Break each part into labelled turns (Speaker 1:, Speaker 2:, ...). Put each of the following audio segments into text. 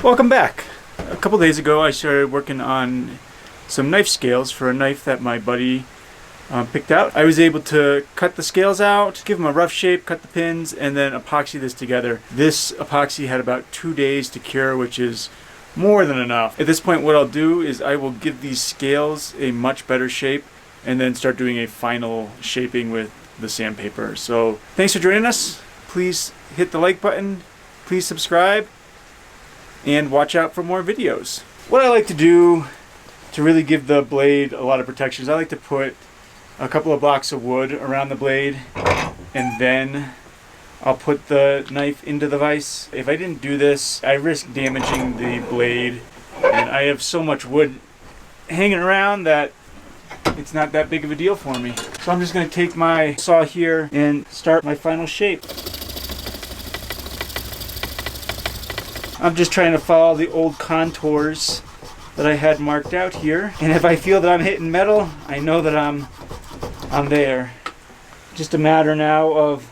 Speaker 1: Welcome back. A couple days ago I started working on some knife scales for a knife that my buddy picked out. I was able to cut the scales out, give them a rough shape, cut the pins, and then epoxy this together. This epoxy had about 2 days to cure, which is more than enough. At this point what I'll do is I will give these scales a much better shape and then start doing a final shaping with the sandpaper. So thanks for joining us. Please hit the like button, please subscribe, and watch out for more videos. What I like to do to really give the blade a lot of protection is I like to put a couple of blocks of wood around the blade, and then I'll put the knife into the vise. If I didn't do this, I risk damaging the blade, and I have so much wood hanging around that it's not that big of a deal for me. So I'm just going to take my saw here and start my final shape. I'm just trying to follow the old contours that I had marked out here. And if I feel that I'm hitting metal, I know that I'm there. Just a matter now of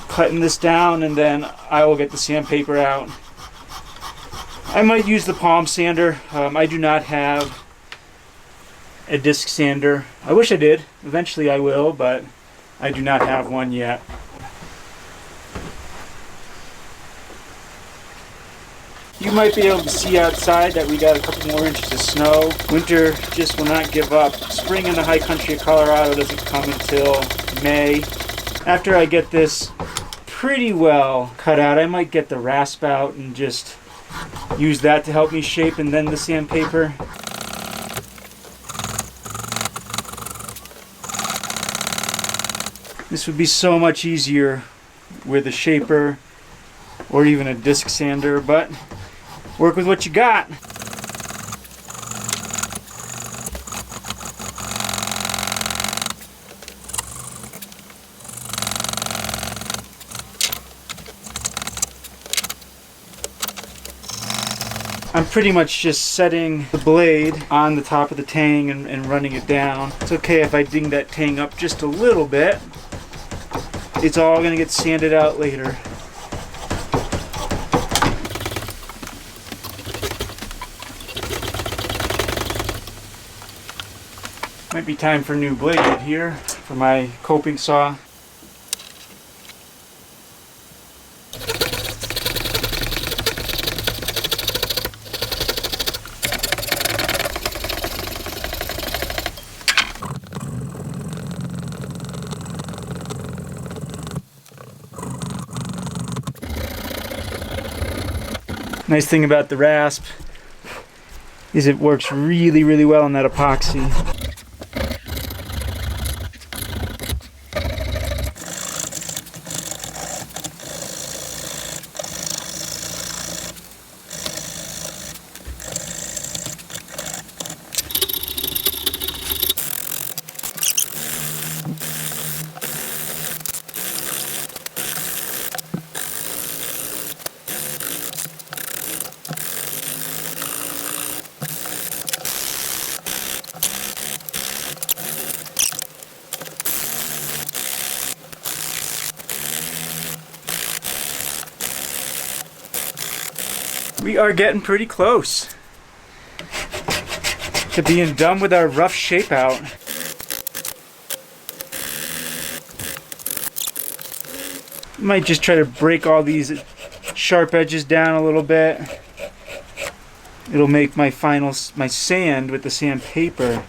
Speaker 1: cutting this down, and then I will get the sandpaper out. I might use the palm sander. I do not have a disc sander. I wish I did. Eventually I will, but I do not have one yet. You might be able to see outside that we got a couple more inches of snow. Winter just will not give up. Spring in the high country of Colorado doesn't come until May. After I get this pretty well cut out, I might get the rasp out and just use that to help me shape, and then the sandpaper. This would be so much easier with a shaper or even a disc sander, but work with what you got. I'm pretty much just setting the blade on the top of the tang and running it down. It's okay if I ding that tang up just a little bit. It's all going to get sanded out later. Might be time for a new blade here for my coping saw. Nice thing about the rasp is it works really, really well on that epoxy. We are getting pretty close to being done with our rough shape out. Might just try to break all these sharp edges down a little bit. It'll make my sand with the sandpaper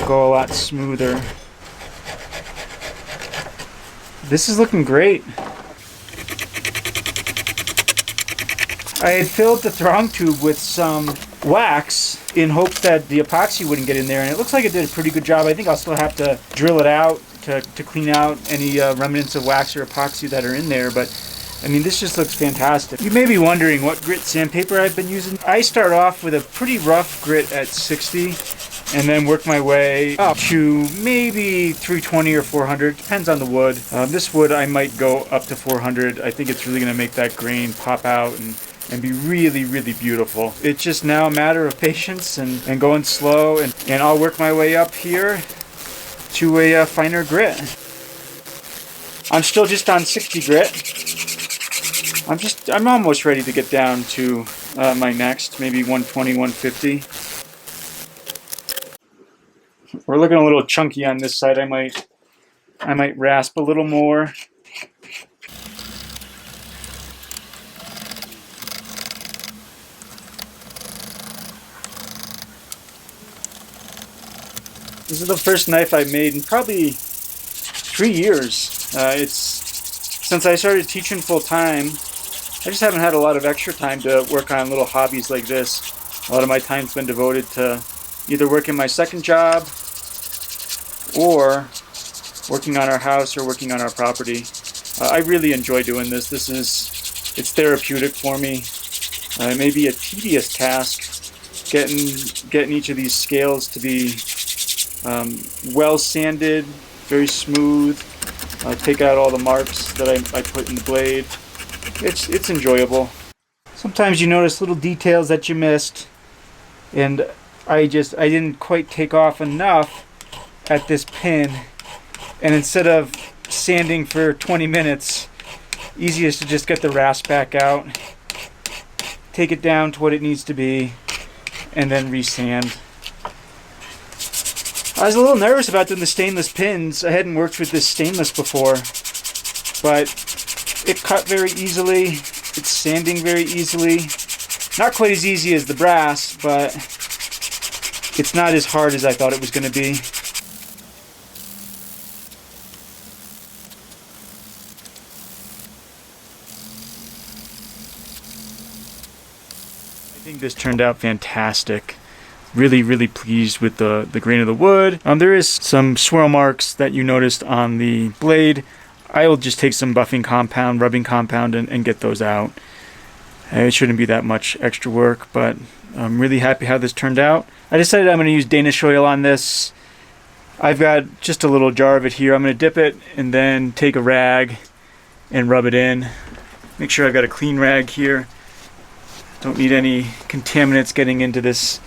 Speaker 1: go a lot smoother. This is looking great. I had filled the throng tube with some wax in hopes that the epoxy wouldn't get in there, and it looks like it did a pretty good job. I think I'll still have to drill it out to clean out any remnants of wax or epoxy that are in there, but I mean, this just looks fantastic. You may be wondering what grit sandpaper I've been using. I start off with a pretty rough grit at 60 and then work my way up to maybe 320 or 400, depends on the wood. This wood I might go up to 400. I think it's really going to make that grain pop out and be really, really beautiful. It's just now a matter of patience and going slow, and I'll work my way up here to a finer grit. I'm still just on 60 grit. I'm almost ready to get down to my next, maybe 120, 150. We're looking a little chunky on this side. I might rasp a little more. This is the first knife I've made in probably 3 years. It's since I started teaching full time. I just haven't had a lot of extra time to work on little hobbies like this. A lot of my time's been devoted to either working my second job or working on our house or working on our property. I really enjoy doing this. It's therapeutic for me. It may be a tedious task getting each of these scales to be well sanded, very smooth. Take out all the marks that I put in the blade. It's enjoyable. Sometimes you notice little details that you missed, and I didn't quite take off enough at this pin, and instead of sanding for 20 minutes, easiest to just get the rasp back out, take it down to what it needs to be, and then resand. I was a little nervous about doing the stainless pins. I hadn't worked with this stainless before, but it cut very easily. It's sanding very easily. Not quite as easy as the brass, but it's not as hard as I thought it was going to be. I think this turned out fantastic. Really pleased with the grain of the wood. There is some swirl marks that you noticed on the blade. I will just take some buffing compound, rubbing compound, and get those out. It shouldn't be that much extra work, but I'm really happy how this turned out. I decided I'm going to use Danish Oil on this. I've got just a little jar of it here. I'm going to dip it and then take a rag and rub it in. Make sure I've got a clean rag here. Don't need any contaminants getting into this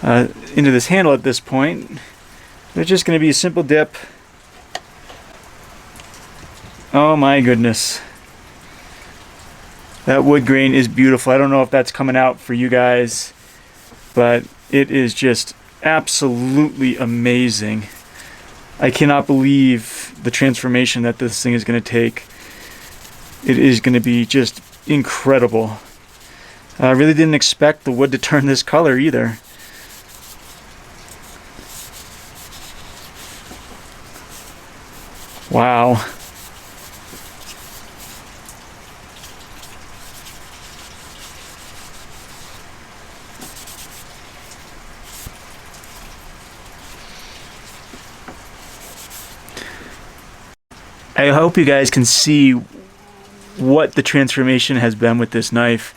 Speaker 1: handle at this point. It's just going to be a simple dip. Oh my goodness. That wood grain is beautiful. I don't know if that's coming out for you guys, but it is just absolutely amazing. I cannot believe the transformation that this thing is going to take. It is going to be just incredible. I really didn't expect the wood to turn this color either. Wow. I hope you guys can see what the transformation has been with this knife.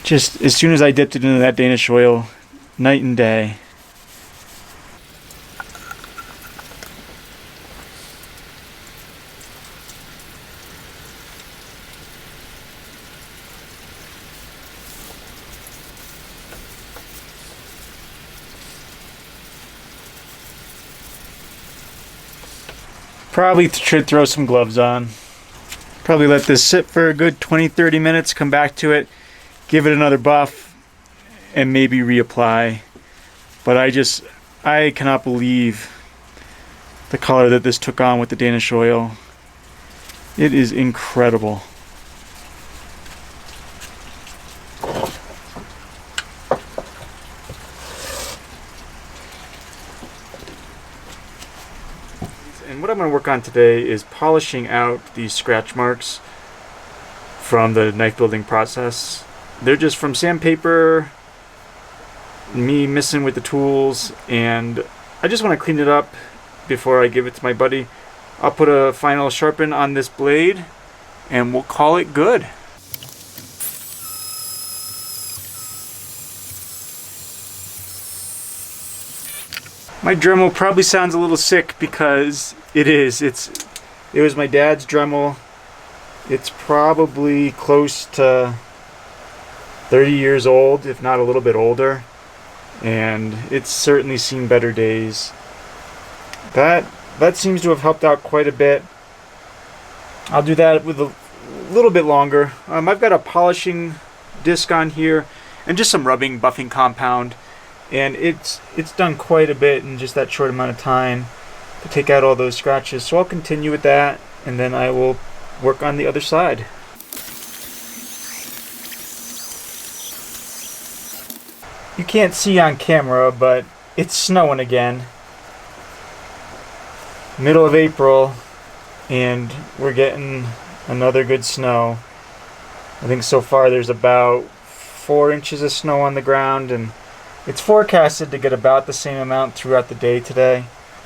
Speaker 1: Just as soon as I dipped it into that Danish oil, night and day. Probably should throw some gloves on. Probably let this sit for a good 20-30 minutes, come back to it, give it another buff, and maybe reapply. But I cannot believe the color that this took on with the Danish oil. It is incredible. And what I'm going to work on today is polishing out these scratch marks from the knife building process. They're just from sandpaper, me messing with the tools, and I just want to clean it up before I give it to my buddy. I'll put a final sharpen on this blade and we'll call it good. My Dremel probably sounds a little sick because it is. It was my dad's Dremel. It's probably close to 30 years old, if not a little bit older. And it's certainly seen better days. That seems to have helped out quite a bit. I'll do that with little bit longer. I've got a polishing disc on here and just some rubbing buffing compound, and it's done quite a bit in just that short amount of time to take out all those scratches. So I'll continue with that, and then I will work on the other side. You can't see on camera, but it's snowing again. Middle of April, and we're getting another good snow. I think so far there's about 4 inches of snow on the ground, and it's forecasted to get about the same amount throughout the day today.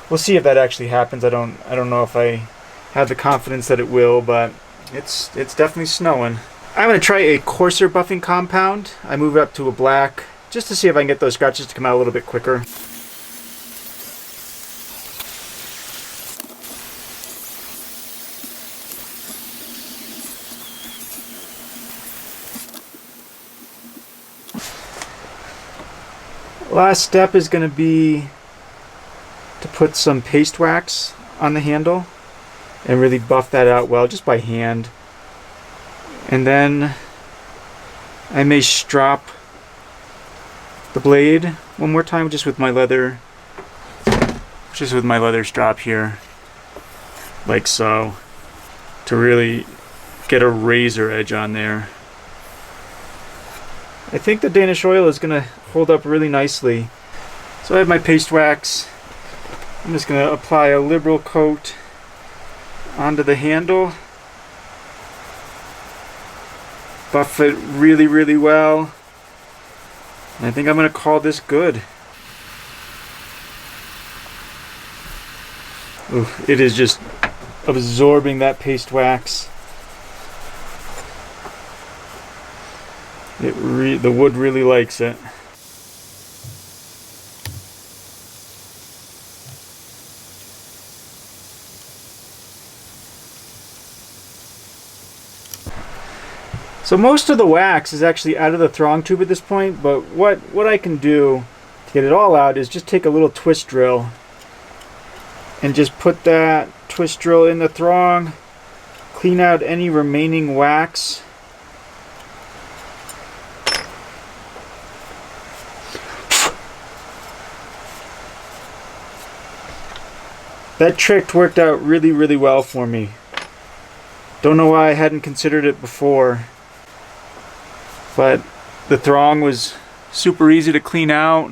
Speaker 1: We'll see if that actually happens. I don't know if I have the confidence that it will, but it's definitely snowing. I'm going to try a coarser buffing compound. I move it up to a black just to see if I can get those scratches to come out a little bit quicker. Last step is going to be to put some paste wax on the handle and really buff that out well just by hand. And then I may strop the blade one more time just with my leather strap here, like so, to really get a razor edge on there. I think the Danish Oil is going to hold up really nicely. So I have my paste wax. I'm just going to apply a liberal coat onto the handle. Buff it really, really well. And I think I'm going to call this good. Ooh, it is just absorbing that paste wax. The wood really likes it. So most of the wax is actually out of the thong tube at this point, but what I can do to get it all out is just take a little twist drill and just put that twist drill in the thong, clean out any remaining wax. That trick worked out really, really well for me. Don't know why I hadn't considered it before. But the thong was super easy to clean out.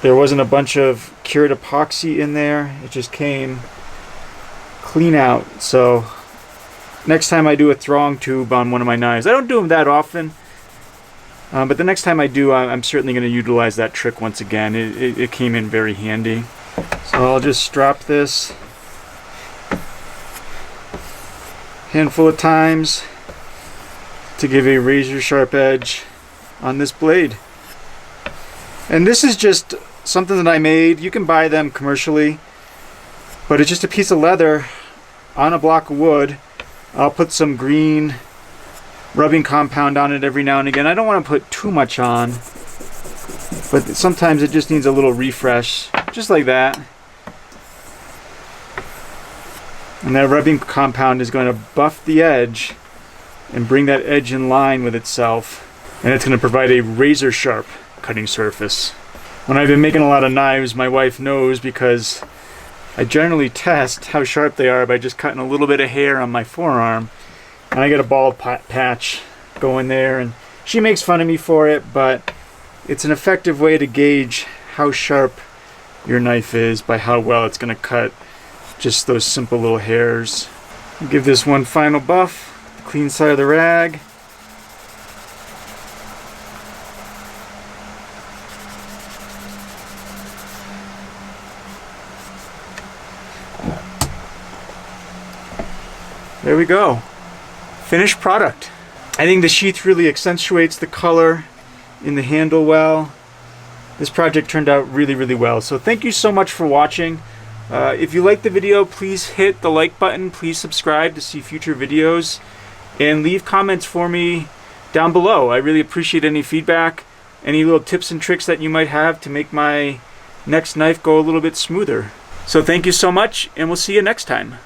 Speaker 1: There wasn't a bunch of cured epoxy in there. It just came clean out. So next time I do a thong tube on one of my knives, I don't do them that often, but the next time I do, I'm certainly going to utilize that trick once again. It came in very handy. So I'll just strap this handful of times to give a razor sharp edge on this blade. And this is just something that I made. You can buy them commercially, but it's just a piece of leather on a block of wood. I'll put some green rubbing compound on it every now and again. I don't want to put too much on, but sometimes it just needs a little refresh, just like that. And that rubbing compound is going to buff the edge and bring that edge in line with itself, and it's going to provide a razor sharp cutting surface. When I've been making a lot of knives, my wife knows, because I generally test how sharp they are by just cutting a little bit of hair on my forearm, and I get a bald patch going there, and she makes fun of me for it, but it's an effective way to gauge how sharp your knife is by how well it's going to cut just those simple little hairs. Give this one final buff. Clean side of the rag. There we go. Finished product. I think the sheath really accentuates the color in the handle well. This project turned out really, really well. So thank you so much for watching. If you liked the video, please hit the like button. Please subscribe to see future videos. And leave comments for me down below. I really appreciate any feedback, any little tips and tricks that you might have to make my next knife go a little bit smoother. So thank you so much, and we'll see you next time.